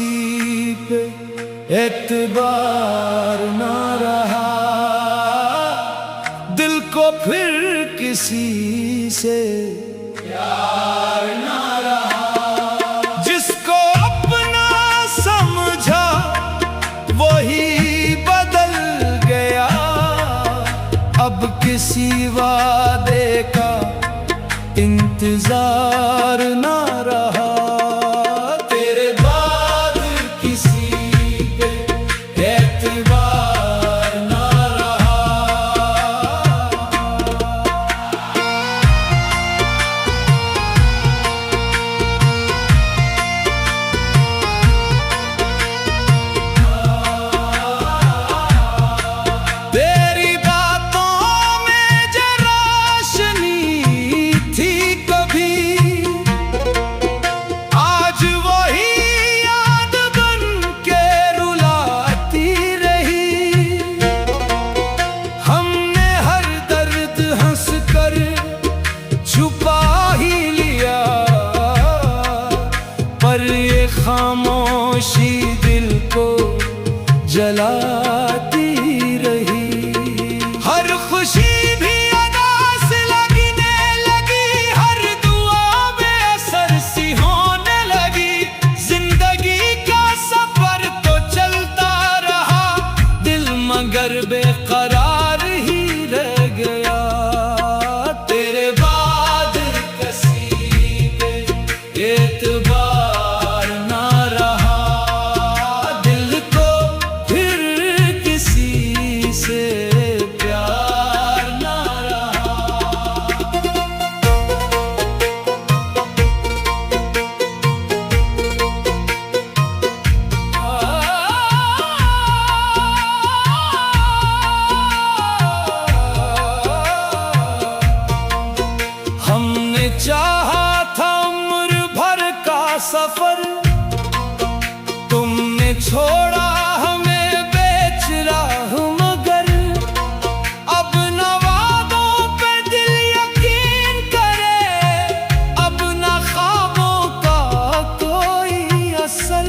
किसी पे एतबार ना रहा, दिल को फिर किसी से प्यार ना रहा। जिसको अपना समझा वही बदल गया, अब किसी वादे का इंतजार ना रहा। तेरे बाद किसी पे एतबार ना रहा। तेरी बातों में जो रोशनी थी कभी, आज वही याद बन के रुलाती रही। हमने हर दर्द हंस कर छुपा ही लिया, पर ये खामोशी दिल को जलाती रही। हर खुशी भी अदास लगने लगी, हर दुआ बेअसर सी होने लगी। जिंदगी का सफर तो चलता रहा, दिल मगर बेकरार ही रह गया। तेरे बाद किसी पे एतबार ना रहा, दिल को फिर किसी से प्यार ना रहा। हमने चाहा था उम्र भर का सफर, तुमने छोड़ा हमें बेच राह मगर। अब न वादों पे दिल यकीन करे, अब न ख्वाबों का कोई असर।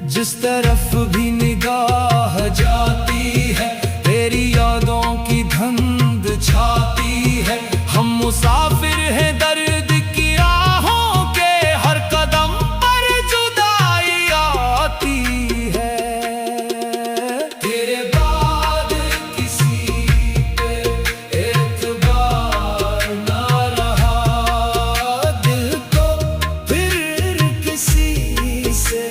जिस तरफ भी निगाह जाती है, तेरी यादों की धुंध छाती है। हम मुसाफिर हैं दर्द की राहों के, हर कदम पर जुदाई आती है। तेरे बाद किसी पे एतबार ना रहा, दिल को फिर किसी से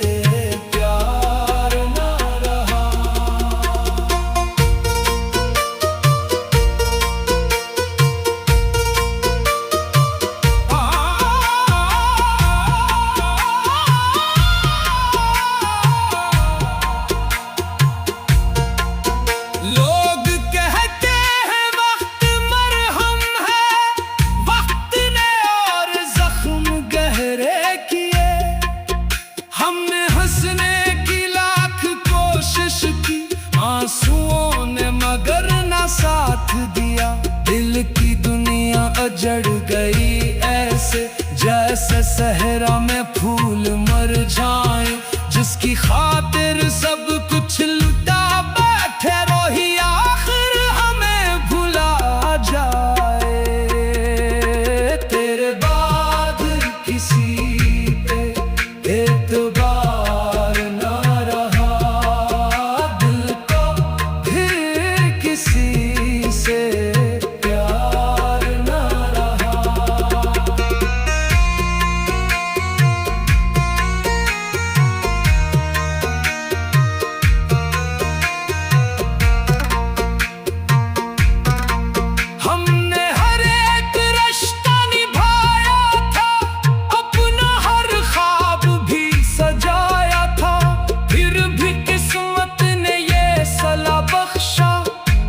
प्यार ना रहा। लोग कहते हैं वक्त मरहम है, वक्त ने और जख्म गहरे किए। हमने हंसने की लाख कोशिश की, आंसुओं ने मगर ना साथ दिया। दिल की दुनिया अजड़ गई ऐसे, जैसे सहरा में फूल मर जाए। जिसकी खातिर सब कुछ लुटा बैठे, रोही आखिर हमें भुला जाए। तेरे बाद किसी पे एतबार ना रहा, दिल को फिर किसी से प्यार ना रहा। हमने हर एक रिश्ता निभाया था, अपना हर ख्वाब भी सजाया था। फिर भी किस्मत ने ये सला बख्शा,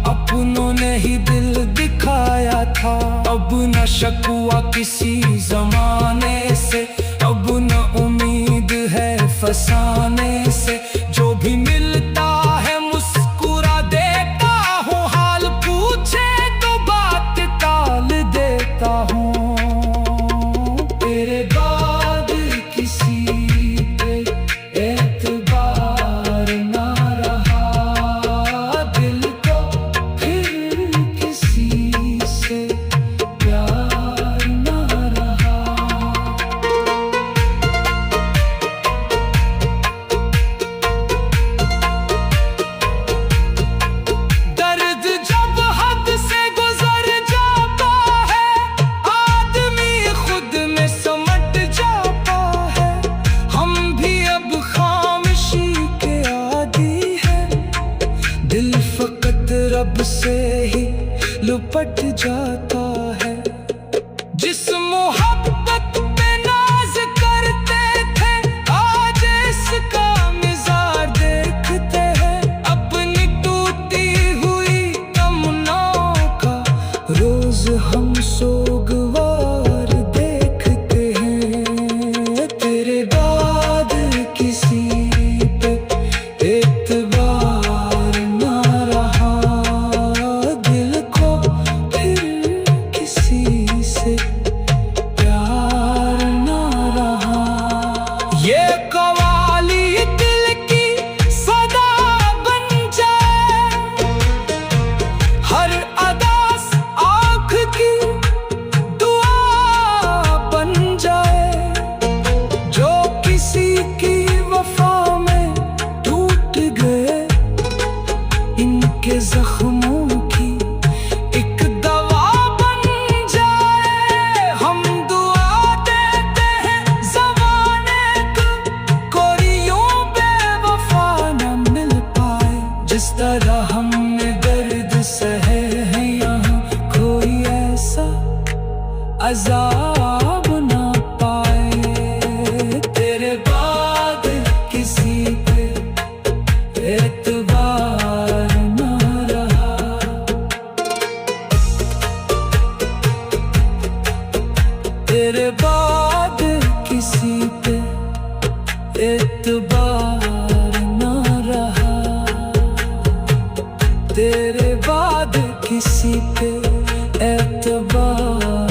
अपनों ने ही दिल दिखाया था। अब न शकवा किसी जमाने से, अब न उम्मीद है फसाने से। जो भी मिलता है मुस्कुरा देता हूँ, हाल पूछे तो बात टाल देता हूँ। तेरे बाद किसी पे बढ़ जाता है। जिस मोहब्बत पे नाज करते थे, आज इसका मिज़ार देखते हैं। अपनी टूटी हुई तमन्नाओं का रोज हम सोगवार देखते हैं। तेरे बाद किसी पे एतबार ना रहा, दिल को फिर किसी से प्यार ना रहा। ये कवाली दिल की सदा बन जाए, हर अदास आँख की दुआ बन जाए। जो किसी की वफा में टूट गए, इनके जख्मों की एक दवा बन जाए। हम दुआ देते हैं ज़माने को, कोई यूं बेवफा न मिल पाए। जिस तरह हमने दर्द सहे हैं यहाँ, कोई ऐसा अज़ाब ना पाए। तेरे बाद किसी पे एतबार ना रहा। तेरे बाद किसी पे एतबार ना रहा। तेरे बाद किसी पे एतबार